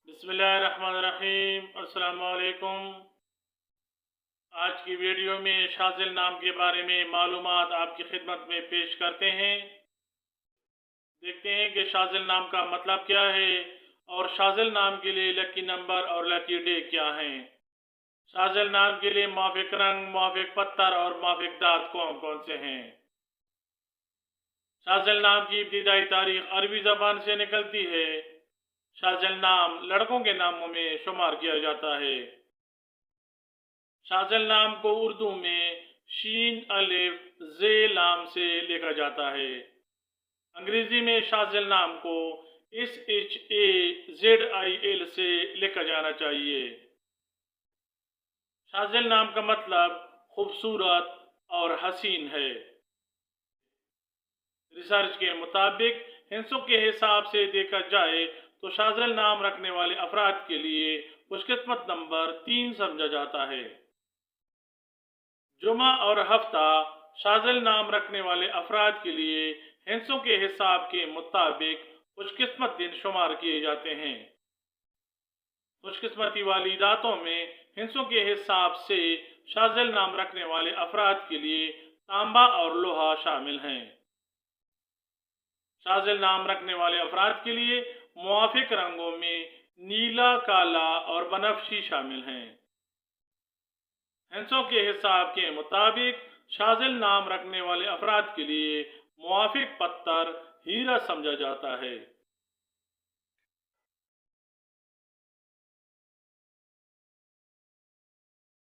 बिस्मिल्लाहिर्रहमानिर्रहीम। अस्सलाम वालेकुम। आज की वीडियो में शाज़िल नाम के बारे में मालूमात आपकी खिदमत में पेश करते हैं। देखते हैं कि शाज़िल नाम का मतलब क्या है और शाज़िल नाम के लिए लकी नंबर और लकी डे क्या हैं। शाज़िल नाम के लिए मुवाफ़िक रंग, मुवाफ़िक पत्थर और मुवाफ़िक दाँत कौन कौन से हैं। शाज़िल नाम की इब्तिदाई तारीख अरबी ज़बान से निकलती है। शाज़िल नाम लड़कों के नामों में शुमार किया जाता है। शाज़िल नाम को उर्दू में शीन अलिफ जे लाम से लिखा जाता है। अंग्रेजी में शाज़िल नाम को SHAZIL से लिखा जाना चाहिए। शाज़िल नाम का मतलब खूबसूरत और हसीन है। रिसर्च के मुताबिक हिस्सों के हिसाब से देखा जाए तो शाज़िल नाम रखने वाले अफराद के लिए खुशकिस्मत नंबर 3 समझा जाता है। जुमा और हफ्ता शाज़िल नाम रखने वाले अफराद के लिए हिस्सों के हिसाब के मुताबिक खुशकिस्मत दिन शुमार किए जाते हैं। खुशकिस्मती वाली रातों में हिस्सों के हिसाब से शाज़िल नाम रखने वाले अफराद के लिए तांबा और लोहा शामिल हैं। शाज़िल नाम रखने वाले अफराद के लिए मुवाफिक रंगों में नीला, काला और बनफशी शामिल हैं। हिस्सों के हिसाब के मुताबिक शाज़िल नाम रखने वाले अफराद के लिए मुवाफिक पत्थर हीरा समझा जाता है।